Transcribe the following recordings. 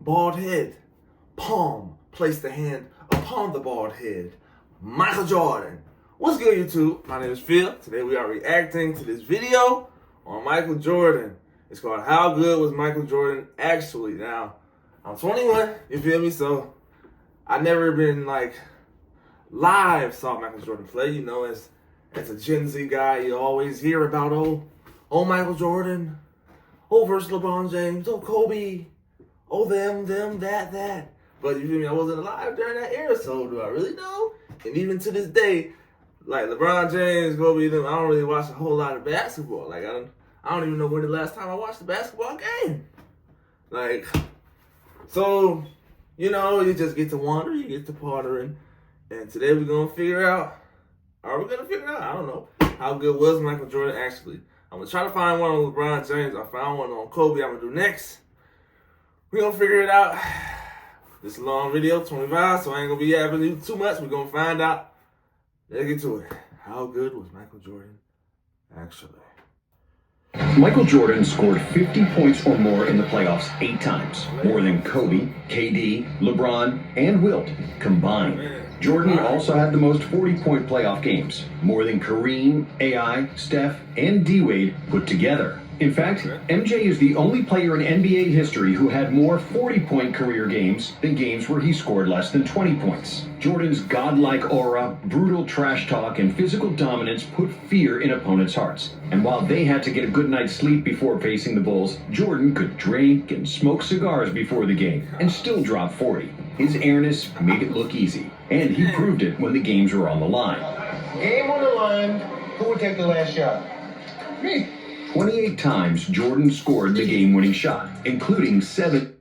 bald head. Palm, place the hand upon the bald head. Michael Jordan. What's good, YouTube? My name is Phil. Today we are reacting to this video on Michael Jordan. It's called How Good Was Michael Jordan Actually? Now, I'm 21, you feel me? So, I never been live saw Michael Jordan play. You know, as a Gen Z guy, you always hear about, oh Michael Jordan, versus LeBron James, Kobe, them, that. But you feel me? I wasn't alive during that era, so do I really know? And even to this day, like LeBron James, Kobe, them, I don't really watch a whole lot of basketball. I don't even know when the last time I watched a basketball game. So, you know, you just get to wonder, you get to pondering. And today we're going to figure out, I don't know, how good was Michael Jordan actually? I'm going to try to find one on LeBron James. I found one on Kobe. I'm going to do next. We're going to figure it out. This is a long video, 25, so I ain't going to be yapping too much. We're going to find out. Let's get to it. How good was Michael Jordan actually? Michael Jordan scored 50 points or more in the playoffs 8 times, more than Kobe, KD, LeBron, and Wilt combined. Jordan also had the most 40-point playoff games, more than Kareem, AI, Steph, and D-Wade put together. In fact, MJ is the only player in NBA history who had more 40-point career games than games where he scored less than 20 points. Jordan's godlike aura, brutal trash talk, and physical dominance put fear in opponents' hearts. And while they had to get a good night's sleep before facing the Bulls, Jordan could drink and smoke cigars before the game and still drop 40. His airness made it look easy, and he proved it when the games were on the line. Game on the line, who would take the last shot? Me. 28 times Jordan scored the game-winning shot, including 7.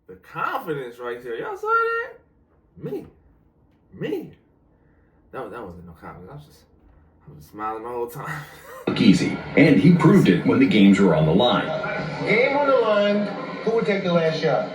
The confidence right there. Y'all saw that? Me. That wasn't no confidence. I was smiling the whole time. Easy, and he proved it when the games were on the line. Game on the line, who would take the last shot?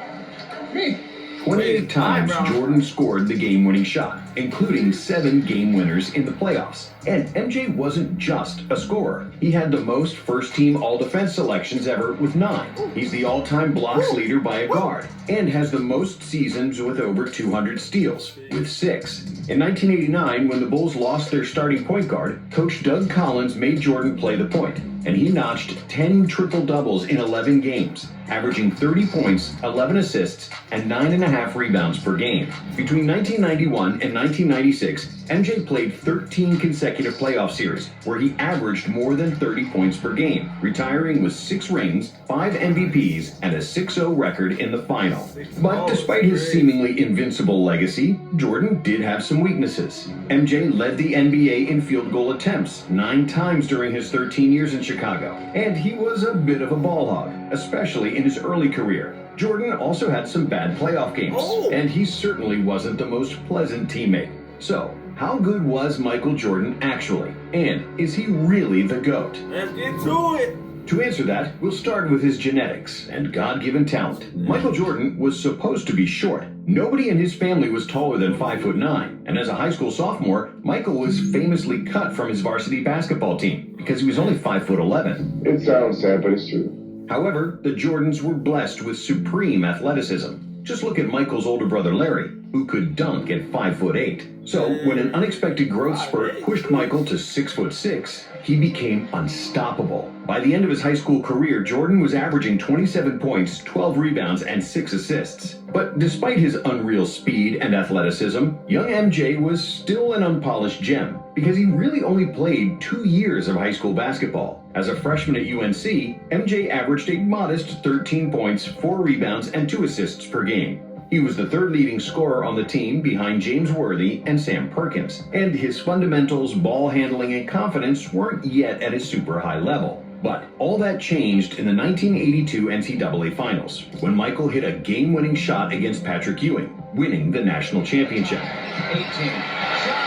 Me. 28 times Jordan scored the game-winning shot, including 7 game winners in the playoffs. And MJ wasn't just a scorer. He had the most first-team all-defense selections ever with 9. He's the all-time blocks leader by a guard, and has the most seasons with over 200 steals, with 6. In 1989, when the Bulls lost their starting point guard, Coach Doug Collins made Jordan play the point, and he notched 10 triple-doubles in 11 games, averaging 30 points, 11 assists, and 9.5 rebounds per game. Between 1991 and 1996, MJ played 13 consecutive playoff series, where he averaged more than 30 points per game, retiring with 6 rings, 5 MVPs, and a 6-0 record in the final. But despite his seemingly invincible legacy, Jordan did have some weaknesses. MJ led the NBA in field goal attempts 9 times during his 13 years in Chicago, and he was a bit of a ball hog, especially in his early career. Jordan also had some bad playoff games, and he certainly wasn't the most pleasant teammate. So, how good was Michael Jordan actually? And is he really the GOAT? Let's get to it! To answer that, we'll start with his genetics and God-given talent. Michael Jordan was supposed to be short. Nobody in his family was taller than 5'9", and as a high school sophomore, Michael was famously cut from his varsity basketball team because he was only 5'11". It sounds sad, but it's true. However, the Jordans were blessed with supreme athleticism. Just look at Michael's older brother Larry, who could dunk at 5'8". So when an unexpected growth spurt pushed Michael to 6'6", he became unstoppable. By the end of his high school career, Jordan was averaging 27 points, 12 rebounds, and 6 assists. But despite his unreal speed and athleticism, young MJ was still an unpolished gem, because he really only played 2 years of high school basketball. As a freshman at UNC, MJ averaged a modest 13 points, 4 rebounds, and 2 assists per game. He was the 3rd leading scorer on the team behind James Worthy and Sam Perkins, and his fundamentals, ball handling, and confidence weren't yet at a super high level. But all that changed in the 1982 NCAA Finals, when Michael hit a game-winning shot against Patrick Ewing, winning the national championship. 18. Shot.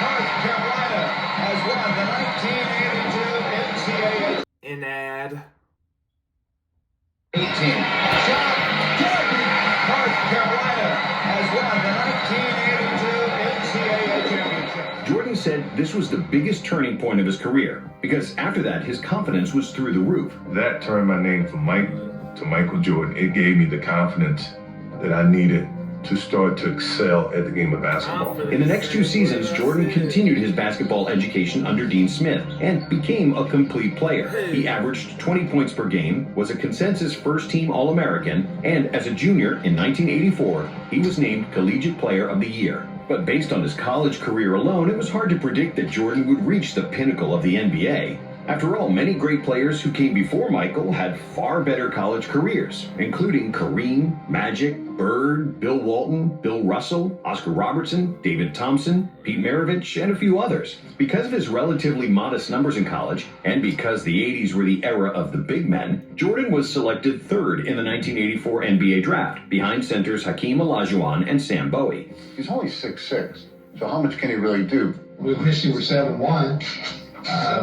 North Carolina has won the 1982 NCAA. An ad. 18. Shot. North Carolina has won the 1982 NCAA championship. Jordan said this was the biggest turning point of his career, because after that, his confidence was through the roof. That turned my name from Mike to Michael Jordan, it gave me the confidence that I needed to start to excel at the game of basketball. In the next 2 seasons, Jordan continued his basketball education under Dean Smith and became a complete player. He averaged 20 points per game, was a consensus first-team All-American, and as a junior in 1984, he was named Collegiate Player of the Year. But based on his college career alone, it was hard to predict that Jordan would reach the pinnacle of the NBA. After all, many great players who came before Michael had far better college careers, including Kareem, Magic, Bird, Bill Walton, Bill Russell, Oscar Robertson, David Thompson, Pete Maravich, and a few others. Because of his relatively modest numbers in college, and because the 80s were the era of the big men, Jordan was selected third in the 1984 NBA draft, behind centers Hakeem Olajuwon and Sam Bowie. He's only 6'6", so how much can he really do? We wish he were 7'1".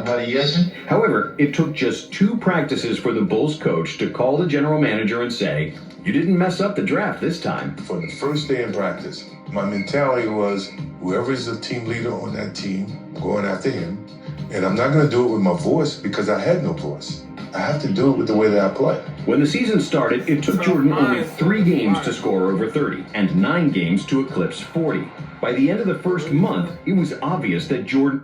But he isn't. However, it took just 2 practices for the Bulls coach to call the general manager and say, "You didn't mess up the draft this time." For the first day in practice, my mentality was whoever is the team leader on that team, I'm going after him. And I'm not going to do it with my voice because I had no voice. I have to do it with the way that I play. When the season started, it took Jordan only 3 games to score over 30 and 9 games to eclipse 40. By the end of the first month, it was obvious that Jordan...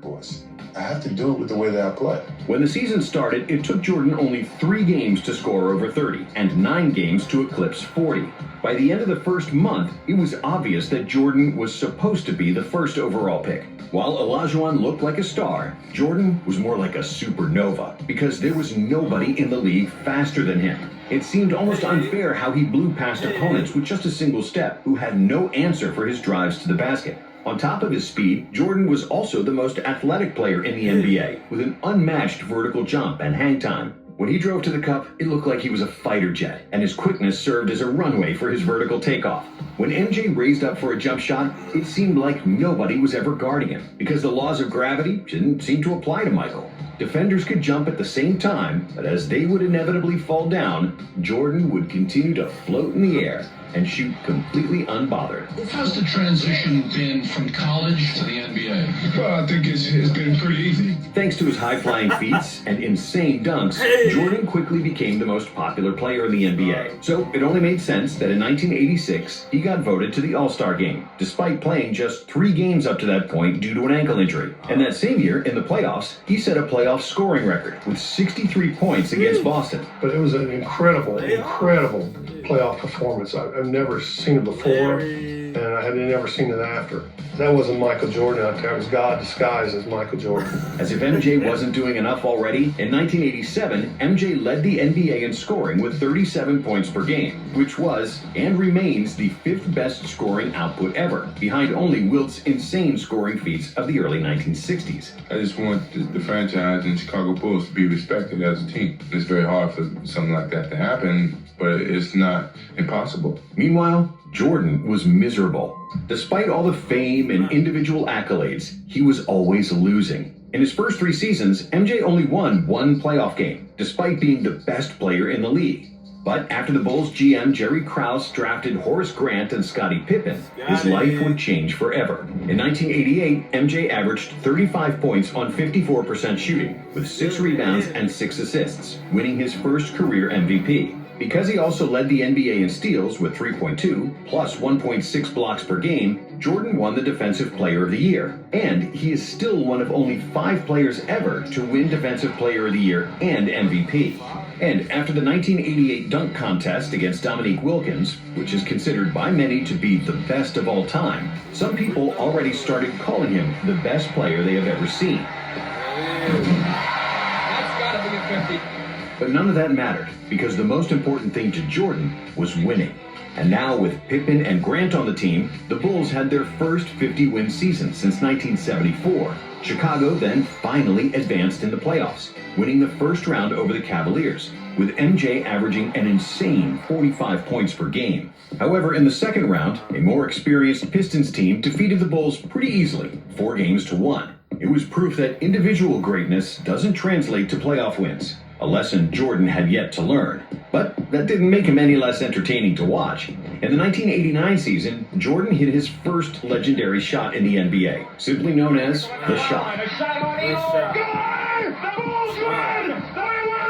I have to do it with the way that I play. When the season started, it took Jordan only 3 games to score over 30 and 9 games to eclipse 40. By the end of the first month, it was obvious that Jordan was supposed to be the first overall pick. While Olajuwon looked like a star, Jordan was more like a supernova because there was nobody in the league faster than him. It seemed almost unfair how he blew past opponents with just a single step who had no answer for his drives to the basket. On top of his speed, Jordan was also the most athletic player in the NBA, with an unmatched vertical jump and hang time. When he drove to the cup, it looked like he was a fighter jet, and his quickness served as a runway for his vertical takeoff. When MJ raised up for a jump shot, it seemed like nobody was ever guarding him, because the laws of gravity didn't seem to apply to Michael. Defenders could jump at the same time, but as they would inevitably fall down, Jordan would continue to float in the air and shoot completely unbothered. How's the transition been from college to the NBA? Well, I think it's been pretty easy. Thanks to his high-flying feats and insane dunks, Jordan quickly became the most popular player in the NBA. So it only made sense that in 1986, he got voted to the All-Star game, despite playing just 3 games up to that point due to an ankle injury. And that same year, in the playoffs, he set a playoff scoring record with 63 points against Boston. But it was an incredible playoff performance. I've never seen it before, and I had never seen it after. That wasn't Michael Jordan out there. It was God disguised as Michael Jordan. As if MJ wasn't doing enough already, in 1987, MJ led the NBA in scoring with 37 points per game, which was, and remains, the 5th best scoring output ever, behind only Wilt's insane scoring feats of the early 1960s. I just want the franchise and Chicago Bulls to be respected as a team. It's very hard for something like that to happen, but it's not impossible. Meanwhile, Jordan was miserable. Despite all the fame and individual accolades, he was always losing. In his first 3 seasons, MJ only won 1 playoff game, despite being the best player in the league. But after the Bulls GM Jerry Krause drafted Horace Grant and Scottie Pippen, his life would change forever. In 1988, MJ averaged 35 points on 54% shooting, with 6 rebounds and 6 assists, winning his first career MVP. Because he also led the NBA in steals with 3.2 plus 1.6 blocks per game, Jordan won the Defensive Player of the Year. And he is still one of only 5 players ever to win Defensive Player of the Year and MVP. And after the 1988 dunk contest against Dominique Wilkins, which is considered by many to be the best of all time, some people already started calling him the best player they have ever seen. That's gotta be a 50. But none of that mattered, because the most important thing to Jordan was winning. And now with Pippen and Grant on the team, the Bulls had their first 50-win season since 1974. Chicago then finally advanced in the playoffs, winning the first round over the Cavaliers, with MJ averaging an insane 45 points per game. However, in the second round, a more experienced Pistons team defeated the Bulls pretty easily, 4-1. It was proof that individual greatness doesn't translate to playoff wins, a lesson Jordan had yet to learn. But that didn't make him any less entertaining to watch. In the 1989 season, Jordan hit his first legendary shot in the NBA, simply known as the shot. The shot on the Good! The Bulls win! They win!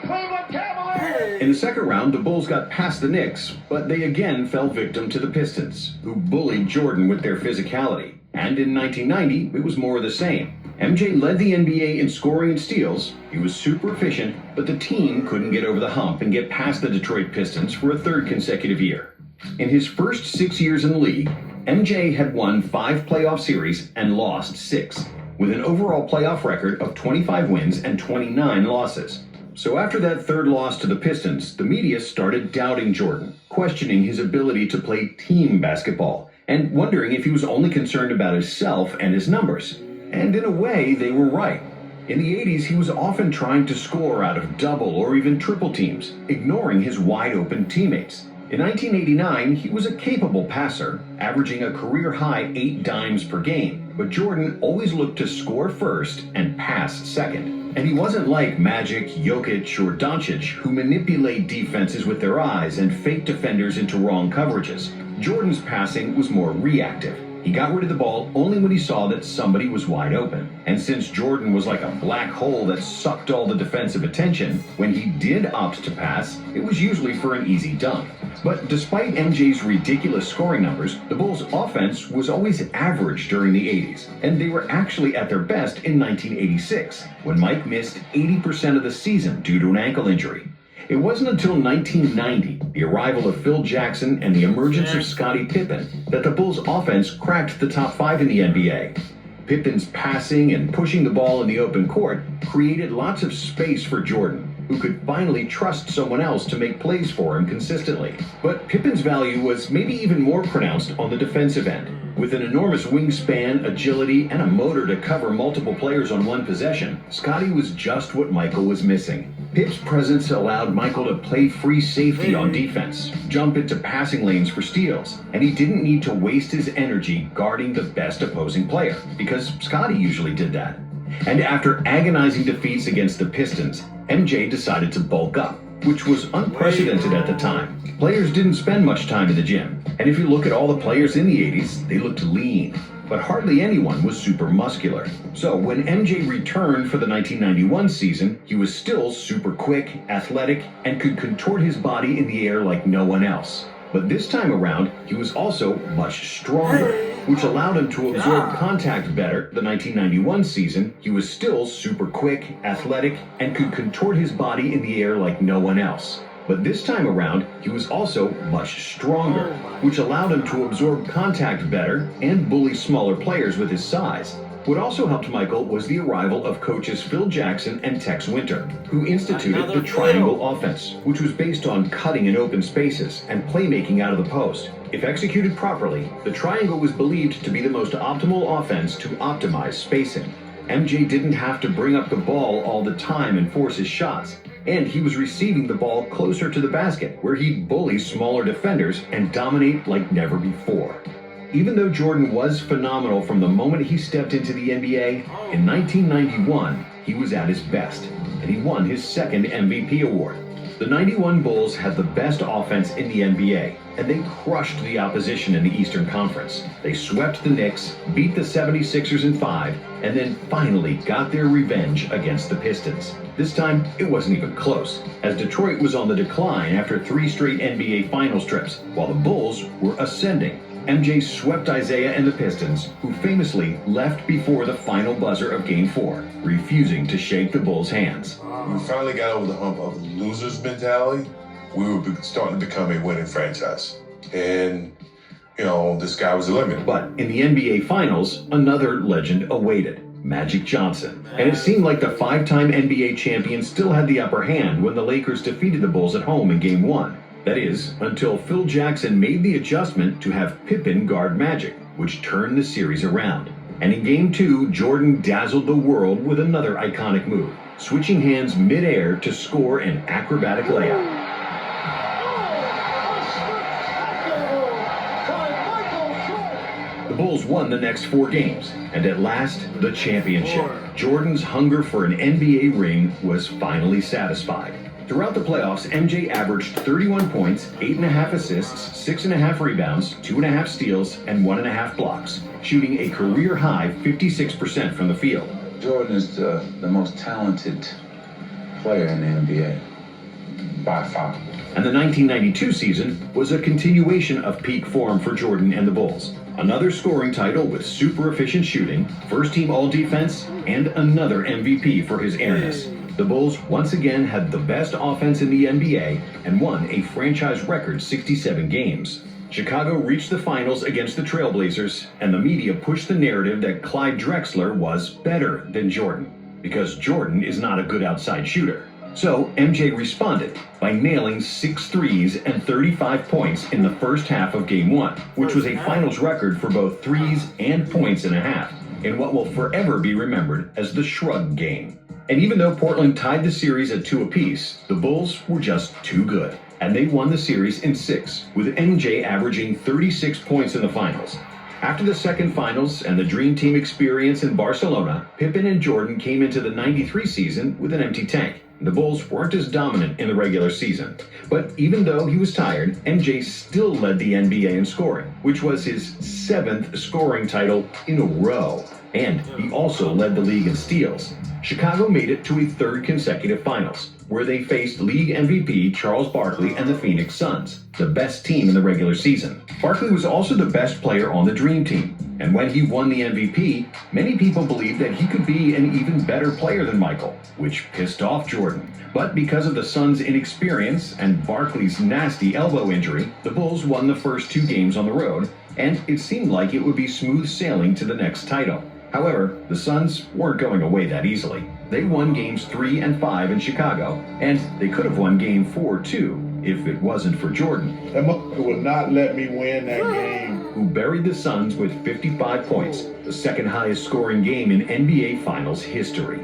Cleveland Cavaliers! In the second round, the Bulls got past the Knicks, but they again fell victim to the Pistons, who bullied Jordan with their physicality. And in 1990, it was more of the same. MJ led the NBA in scoring and steals. He was super efficient, but the team couldn't get over the hump and get past the Detroit Pistons for a third consecutive year. In his first 6 years in the league, MJ had won 5 playoff series and lost 6, with an overall playoff record of 25 wins and 29 losses. So after that third loss to the Pistons, the media started doubting Jordan, questioning his ability to play team basketball, and wondering if he was only concerned about himself and his numbers. And in a way, they were right. In the 80s, he was often trying to score out of double or even triple teams, ignoring his wide-open teammates. In 1989, he was a capable passer, averaging a career-high 8 dimes per game, but Jordan always looked to score first and pass second. And he wasn't like Magic, Jokic, or Doncic, who manipulate defenses with their eyes and fake defenders into wrong coverages. Jordan's passing was more reactive. He got rid of the ball only when he saw that somebody was wide open. And since Jordan was like a black hole that sucked all the defensive attention, when he did opt to pass, it was usually for an easy dunk. But despite MJ's ridiculous scoring numbers, the Bulls' offense was always average during the 80s, and they were actually at their best in 1986, when Mike missed 80% of the season due to an ankle injury. It wasn't until 1990, the arrival of Phil Jackson and the emergence of Scottie Pippen, that the Bulls' offense cracked the top 5 in the NBA. Pippen's passing and pushing the ball in the open court created lots of space for Jordan, who could finally trust someone else to make plays for him consistently. But Pippen's value was maybe even more pronounced on the defensive end. With an enormous wingspan, agility, and a motor to cover multiple players on one possession, Scottie was just what Michael was missing. Pip's presence allowed Michael to play free safety on defense, jump into passing lanes for steals, and he didn't need to waste his energy guarding the best opposing player, because Scottie usually did that. And after agonizing defeats against the Pistons, MJ decided to bulk up, which was unprecedented at the time. Players didn't spend much time in the gym, and if you look at all the players in the 80s, they looked lean, but hardly anyone was super muscular. So when MJ returned for the 1991 season, he was still super quick, athletic, and could contort his body in the air like no one else. But this time around, he was also much stronger, which allowed him to absorb contact better. The 1991 season, he was still super quick, athletic, and could contort his body in the air like no one else. But this time around, he was also much stronger, which allowed him to absorb contact better and bully smaller players with his size. What also helped Michael was the arrival of coaches Phil Jackson and Tex Winter, who instituted the triangle offense, which was based on cutting in open spaces and playmaking out of the post. If executed properly, the triangle was believed to be the most optimal offense to optimize spacing. MJ didn't have to bring up the ball all the time and force his shots, and he was receiving the ball closer to the basket, where he'd bully smaller defenders and dominate like never before. Even though Jordan was phenomenal from the moment he stepped into the NBA, in 1991, he was at his best, and he won his second MVP award. The 91 Bulls had the best offense in the NBA, and they crushed the opposition in the Eastern Conference. They swept the Knicks, beat the 76ers in 5, and then finally got their revenge against the Pistons. This time, it wasn't even close, as Detroit was on the decline after 3 straight NBA Finals trips, while the Bulls were ascending. MJ swept Isaiah and the Pistons, who famously left before the final buzzer of Game 4, refusing to shake the Bulls' hands. We finally got over the hump of the loser's mentality. We were starting to become a winning franchise. And, the sky was the limit. But in the NBA Finals, another legend awaited, Magic Johnson. And it seemed like the 5-time NBA champion still had the upper hand when the Lakers defeated the Bulls at home in Game 1. That is, until Phil Jackson made the adjustment to have Pippen guard Magic, which turned the series around. And in Game 2, Jordan dazzled the world with another iconic move, switching hands mid-air to score an acrobatic layup. The Bulls won the next 4 games, and at last, the championship. Jordan's hunger for an NBA ring was finally satisfied. Throughout the playoffs, MJ averaged 31 points, 8.5 assists, 6.5 rebounds, 2.5 steals, and 1.5 blocks, shooting a career-high 56% from the field. Jordan is the most talented player in the NBA. by far. And the 1992 season was a continuation of peak form for Jordan and the Bulls. Another scoring title with super efficient shooting, first team all defense, and another MVP for his airness. The Bulls once again had the best offense in the NBA and won a franchise record 67 games. Chicago reached the finals against the Trailblazers, and the media pushed the narrative that Clyde Drexler was better than Jordan, because Jordan is not a good outside shooter. So MJ responded by nailing 6 threes and 35 points in the first half of Game 1, which was a finals record for both threes and points in a half, in what will forever be remembered as the Shrug Game. And even though Portland tied the series at 2 apiece, the Bulls were just too good, and they won the series in 6, with MJ averaging 36 points in the finals. After the second finals and the Dream Team experience in Barcelona, Pippen and Jordan came into the 93 season with an empty tank. The Bulls weren't as dominant in the regular season. But even though he was tired, MJ still led the NBA in scoring, which was his 7th scoring title in a row. And he also led the league in steals. Chicago made it to a 3rd consecutive finals, where they faced league MVP Charles Barkley and the Phoenix Suns, the best team in the regular season. Barkley was also the best player on the Dream Team, and when he won the MVP, many people believed that he could be an even better player than Michael, which pissed off Jordan. But because of the Suns' inexperience and Barkley's nasty elbow injury, the Bulls won the first 2 games on the road, and it seemed like it would be smooth sailing to the next title. However, the Suns weren't going away that easily. They won games 3 and 5 in Chicago, and they could have won game 4 too, if it wasn't for Jordan. That motherfucker would not let me win that game. Who buried the Suns with 55 points, the 2nd highest scoring game in NBA Finals history.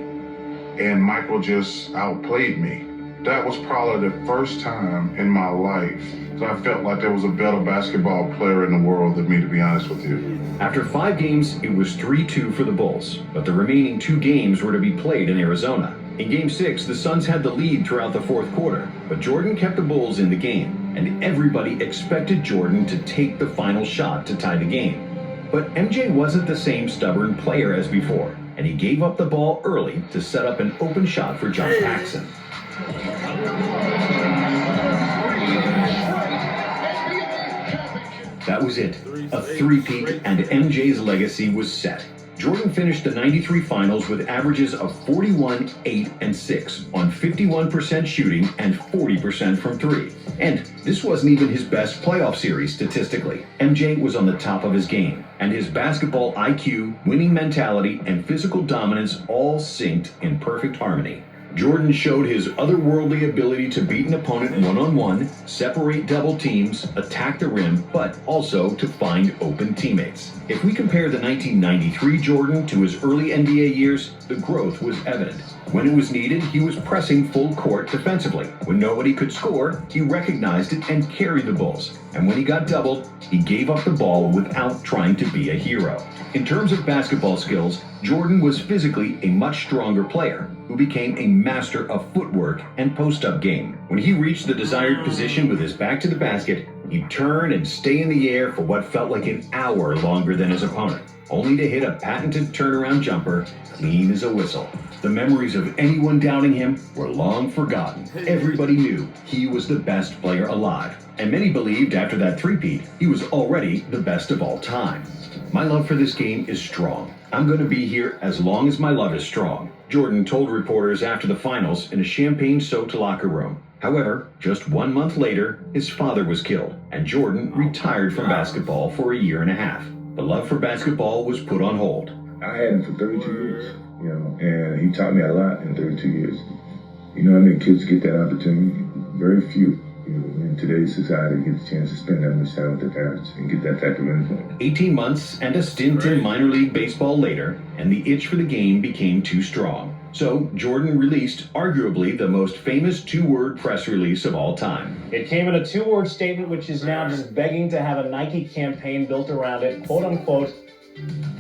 And Michael just outplayed me. That was probably the first time in my life that I felt like there was a better basketball player in the world than me, to be honest with you. After 5 games, it was 3-2 for the Bulls, but the remaining 2 games were to be played in Arizona. In Game 6, the Suns had the lead throughout the 4th quarter, but Jordan kept the Bulls in the game, and everybody expected Jordan to take the final shot to tie the game. But MJ wasn't the same stubborn player as before, and he gave up the ball early to set up an open shot for John Paxson. That was it. A three-peat, and MJ's legacy was set. Jordan finished the 93 finals with averages of 41, 8, and 6 on 51% shooting and 40% from 3. And this wasn't even his best playoff series statistically. MJ was on the top of his game, and his basketball IQ, winning mentality, and physical dominance all synced in perfect harmony. Jordan showed his otherworldly ability to beat an opponent one-on-one, separate double teams, attack the rim, but also to find open teammates. If we compare the 1993 Jordan to his early NBA years, the growth was evident. When it was needed, he was pressing full court defensively. When nobody could score, he recognized it and carried the Bulls. And when he got doubled, he gave up the ball without trying to be a hero. In terms of basketball skills, Jordan was physically a much stronger player who became a master of footwork and post-up game. When he reached the desired position with his back to the basket, he'd turn and stay in the air for what felt like an hour longer than his opponent, only to hit a patented turnaround jumper clean as a whistle. The memories of anyone doubting him were long forgotten. Everybody knew he was the best player alive, and many believed after that three-peat, he was already the best of all time. My love for this game is strong. I'm going to be here as long as my love is strong, Jordan told reporters after the finals in a champagne-soaked locker room. However, just 1 month later, his father was killed, and Jordan retired from basketball for a year and a half. The love for basketball was put on hold. I had him for 32 years, and he taught me a lot in 32 years. You know how many kids get that opportunity? Very few. In today's society, get a chance to spend that much time with their parents and get that type of influence. 18 months and a stint in minor league baseball later, and the itch for the game became too strong. So Jordan released arguably the most famous 2-word press release of all time. It came in a 2-word statement which is now just begging to have a Nike campaign built around it, quote unquote,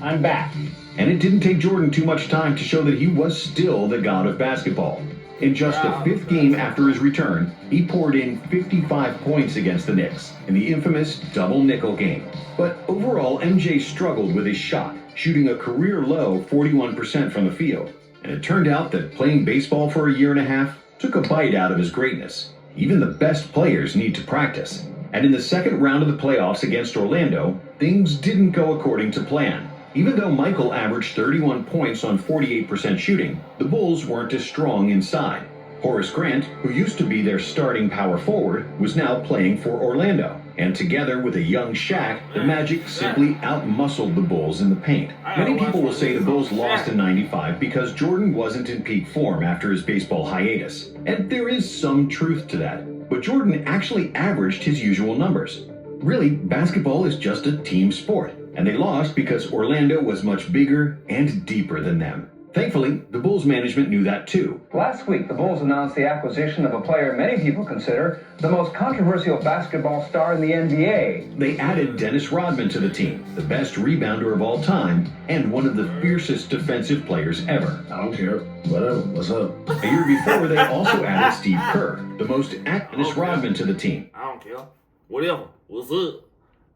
"I'm back." And it didn't take Jordan too much time to show that he was still the god of basketball. In just the 5th game after his return, he poured in 55 points against the Knicks in the infamous double nickel game. But overall, MJ struggled with his shot, shooting a career-low 41% from the field. And it turned out that playing baseball for a year and a half took a bite out of his greatness. Even the best players need to practice. And in the second round of the playoffs against Orlando, things didn't go according to plan. Even though Michael averaged 31 points on 48% shooting, the Bulls weren't as strong inside. Horace Grant, who used to be their starting power forward, was now playing for Orlando. And together with a young Shaq, the Magic simply outmuscled the Bulls in the paint. Many people will say the Bulls lost in '95 because Jordan wasn't in peak form after his baseball hiatus. And there is some truth to that. But Jordan actually averaged his usual numbers. Really, basketball is just a team sport. And they lost because Orlando was much bigger and deeper than them. Thankfully, the Bulls management knew that too. Last week, the Bulls announced the acquisition of a player many people consider the most controversial basketball star in the NBA. They added Dennis Rodman to the team, the best rebounder of all time, and one of the fiercest defensive players ever. I don't care. Whatever. What's up? A year before, they also added Steve Kerr, the most Dennis Rodman to the team. I don't care. Whatever. What's up?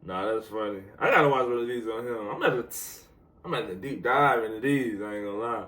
Nah, that's funny. I gotta watch one of these on him. I'm at the deep dive into these, I ain't gonna lie.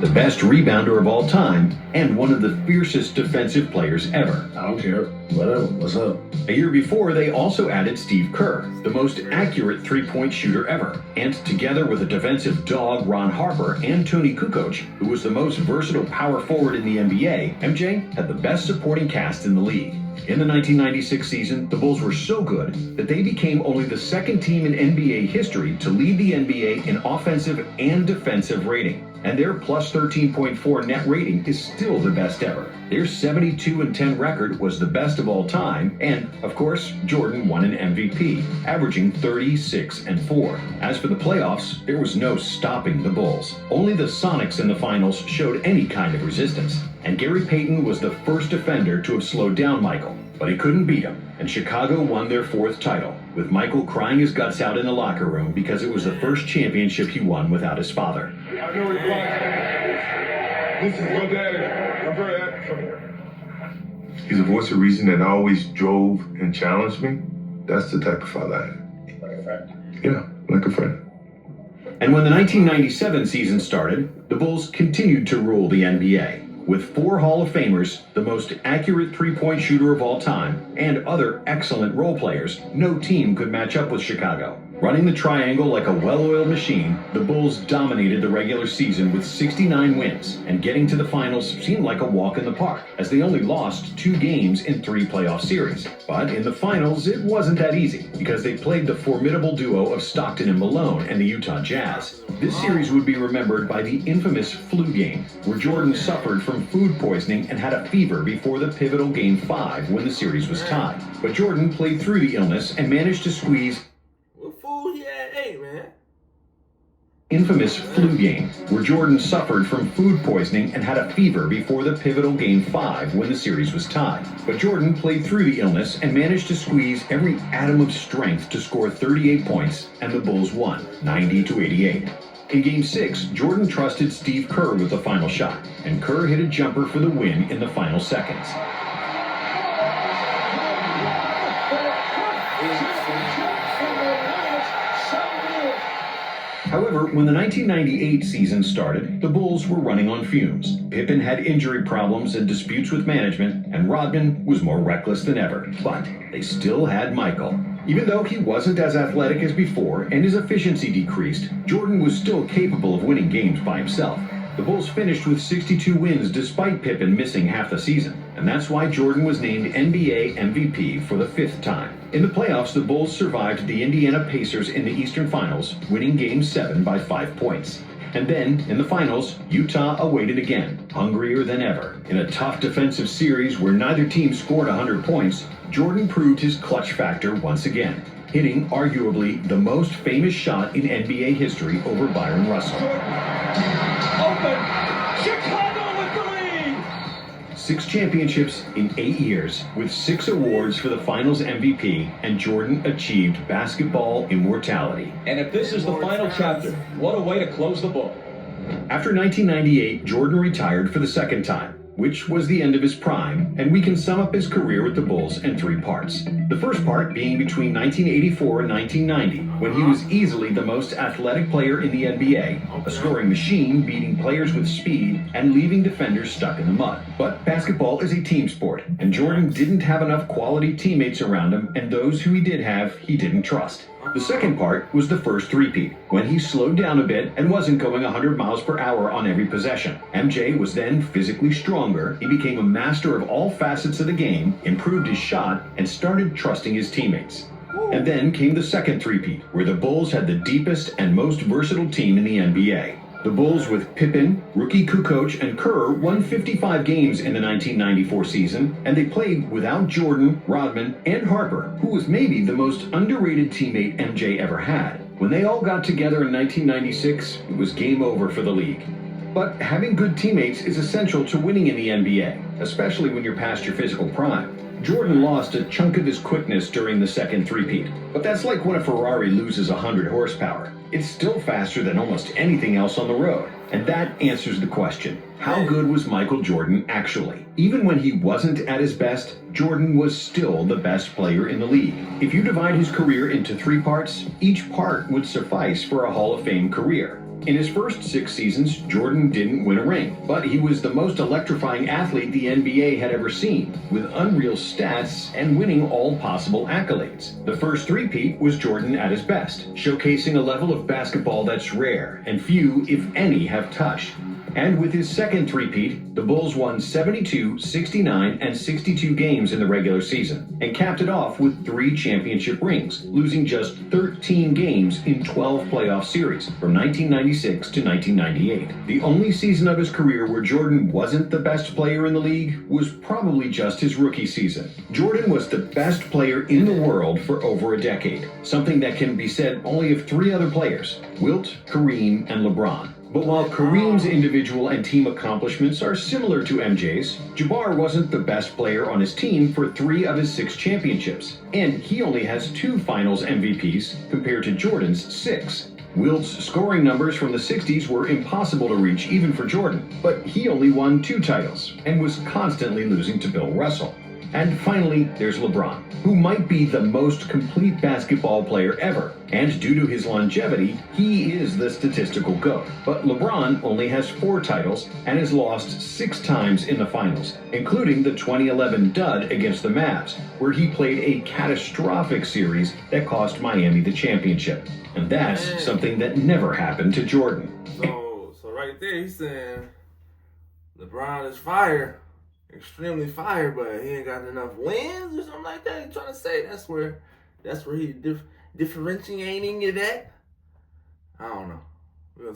The best rebounder of all time, and one of the fiercest defensive players ever. I don't care. Whatever. What's up? A year before, they also added Steve Kerr, the most accurate three-point shooter ever. And together with a defensive dog, Ron Harper, and Tony Kukoc, who was the most versatile power forward in the NBA, MJ had the best supporting cast in the league. In the 1996 season, the Bulls were so good that they became only the second team in NBA history to lead the NBA in offensive and defensive rating. And their plus 13.4 net rating is still the best ever. Their 72-10 record was the best of all time, and, of course, Jordan won an MVP, averaging 36-4. As for the playoffs, there was no stopping the Bulls. Only the Sonics in the finals showed any kind of resistance, and Gary Payton was the first defender to have slowed down Michael. But he couldn't beat him, and Chicago won their fourth title, with Michael crying his guts out in the locker room because it was the first championship he won without his father. I know this is my daddy. I'm very happy for him. He's a voice of reason that always drove and challenged me. That's the type of father I am. Like a friend. Yeah, like a friend. And when the 1997 season started, the Bulls continued to rule the NBA. With 4 Hall of Famers, the most accurate three-point shooter of all time, and other excellent role players, no team could match up with Chicago. Running the triangle like a well-oiled machine, the Bulls dominated the regular season with 69 wins, and getting to the finals seemed like a walk in the park, as they only lost 2 games in 3 playoff series. But in the finals, it wasn't that easy, because they played the formidable duo of Stockton and Malone and the Utah Jazz. This series would be remembered by the infamous flu game, where Jordan suffered from food poisoning and had a fever before the pivotal Game 5 when the series was tied. But Jordan played through the illness and managed to squeeze infamous flu game, where Jordan suffered from food poisoning and had a fever before the pivotal Game 5 when the series was tied. But Jordan played through the illness and managed to squeeze every atom of strength to score 38 points, and the Bulls won, 90-88. In Game 6, Jordan trusted Steve Kerr with the final shot, and Kerr hit a jumper for the win in the final seconds. However, when the 1998 season started, the Bulls were running on fumes. Pippen had injury problems and disputes with management, and Rodman was more reckless than ever. But they still had Michael. Even though he wasn't as athletic as before and his efficiency decreased, Jordan was still capable of winning games by himself. The Bulls finished with 62 wins despite Pippen missing half the season, and that's why Jordan was named NBA MVP for the 5th time. In the playoffs, the Bulls survived the Indiana Pacers in the Eastern Finals, winning Game 7 by 5 points. And then, in the finals, Utah awaited again, hungrier than ever. In a tough defensive series where neither team scored 100 points, Jordan proved his clutch factor once again, hitting arguably the most famous shot in NBA history over Byron Russell. Open! Chicago with the lead! 6 championships in 8 years, with 6 awards for the Finals MVP, and Jordan achieved basketball immortality. And if this is the final chapter, what a way to close the book. After 1998, Jordan retired for the 2nd time. which was the end of his prime, and we can sum up his career with the Bulls in 3 parts. The first part being between 1984 and 1990, when he was easily the most athletic player in the NBA, a scoring machine beating players with speed and leaving defenders stuck in the mud. But basketball is a team sport, and Jordan didn't have enough quality teammates around him, and those who he did have, he didn't trust. The second part was the first three-peat, when he slowed down a bit and wasn't going 100 miles per hour on every possession. MJ was then physically stronger, he became a master of all facets of the game, improved his shot, and started trusting his teammates. And then came the second three-peat, where the Bulls had the deepest and most versatile team in the NBA. The Bulls with Pippen, rookie Kukoc, and Kerr won 55 games in the 1994 season, and they played without Jordan, Rodman, and Harper, who was maybe the most underrated teammate MJ ever had. When they all got together in 1996, it was game over for the league. But having good teammates is essential to winning in the NBA, especially when you're past your physical prime. Jordan lost a chunk of his quickness during the second three-peat, but that's like when a Ferrari loses 100 horsepower. It's still faster than almost anything else on the road. And that answers the question, how good was Michael Jordan actually? Even when he wasn't at his best, Jordan was still the best player in the league. If you divide his career into 3 parts, each part would suffice for a Hall of Fame career. In his first 6 seasons, Jordan didn't win a ring, but he was the most electrifying athlete the NBA had ever seen, with unreal stats and winning all possible accolades. The first three-peat was Jordan at his best, showcasing a level of basketball that's rare and few, if any, have touched. And with his second three-peat, the Bulls won 72, 69, and 62 games in the regular season, and capped it off with 3 championship rings, losing just 13 games in 12 playoff series from 1996 to 1998. The only season of his career where Jordan wasn't the best player in the league was probably just his rookie season. Jordan was the best player in the world for over a decade, something that can be said only of 3 other players, Wilt, Kareem, and LeBron. But while Kareem's individual and team accomplishments are similar to MJ's, Jabbar wasn't the best player on his team for 3 of his 6 championships, and he only has 2 finals MVPs compared to Jordan's 6. Wilt's scoring numbers from the 60s were impossible to reach even for Jordan, but he only won 2 titles and was constantly losing to Bill Russell. And finally, there's LeBron, who might be the most complete basketball player ever. And due to his longevity, he is the statistical GOAT. But LeBron only has 4 titles and has lost 6 times in the finals, including the 2011 dud against the Mavs, where he played a catastrophic series that cost Miami the championship. And that's something that never happened to Jordan. So right there, he's saying LeBron is fire. Extremely fire, but he ain't got enough wins or something like that. He's trying to say that's where he differentiating it at. I don't know.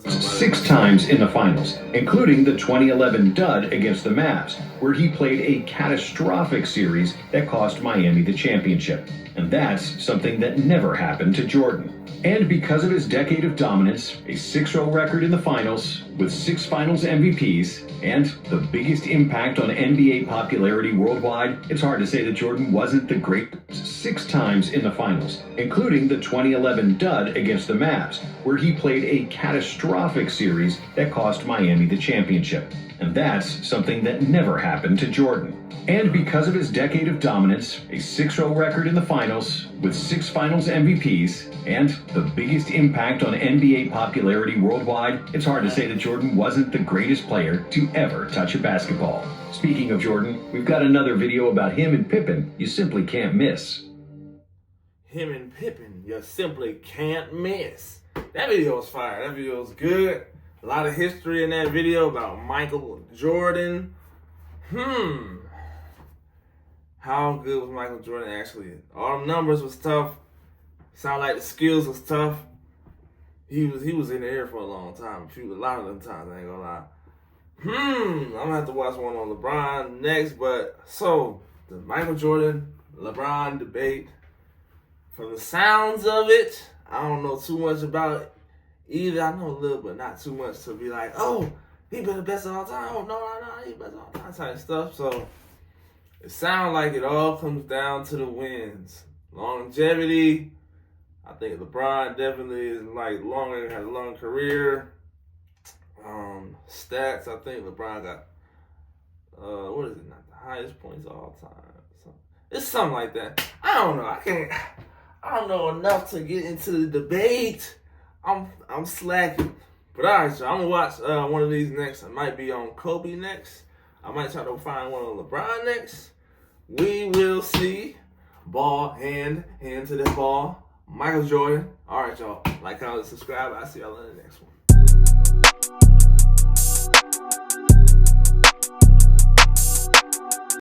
6 times in the finals, including the 2011 dud against the Mavs, where he played a catastrophic series that cost Miami the championship. And that's something that never happened to Jordan. And because of his decade of dominance, a 6-0 record in the finals, with 6 finals MVPs, and the biggest impact on NBA popularity worldwide, it's hard to say that Jordan wasn't the great 6 times in the finals, including the 2011 dud against the Mavs, where he played a catastrophic series that cost Miami the championship. And that's something that never happened to Jordan. And because of his decade of dominance, a 6-0 record in the finals, with 6 finals MVPs, and the biggest impact on NBA popularity worldwide, it's hard to say that Jordan wasn't the greatest player to ever touch a basketball. Speaking of Jordan, we've got another video about him and Pippen you simply can't miss. Him and Pippen, you simply can't miss. That video was fire. That video was good. A lot of history in that video about Michael Jordan. How good was Michael Jordan actually? All the numbers was tough. Sound like the skills was tough. He was in the air for a long time. A lot of them times, I ain't gonna lie. I'm gonna have to watch one on LeBron next, but so the Michael Jordan, LeBron debate. From the sounds of it, I don't know too much about it either. I know a little, but not too much to be like, oh, he been the best of all time. Oh, no, he best of all time type stuff. So it sounds like it all comes down to the wins. Longevity, I think LeBron definitely is like has a long career. Stats, I think LeBron got what is it? Not the highest points of all time. So, it's something like that. I don't know. I don't know enough to get into the debate. I'm slacking. But all right, so I'm gonna watch one of these next. I might be on Kobe next. I might try to find one on LeBron next. We will see. Ball, hand to the ball. Michael Jordan. All right, y'all. Like, comment, subscribe. I'll see y'all in the next one.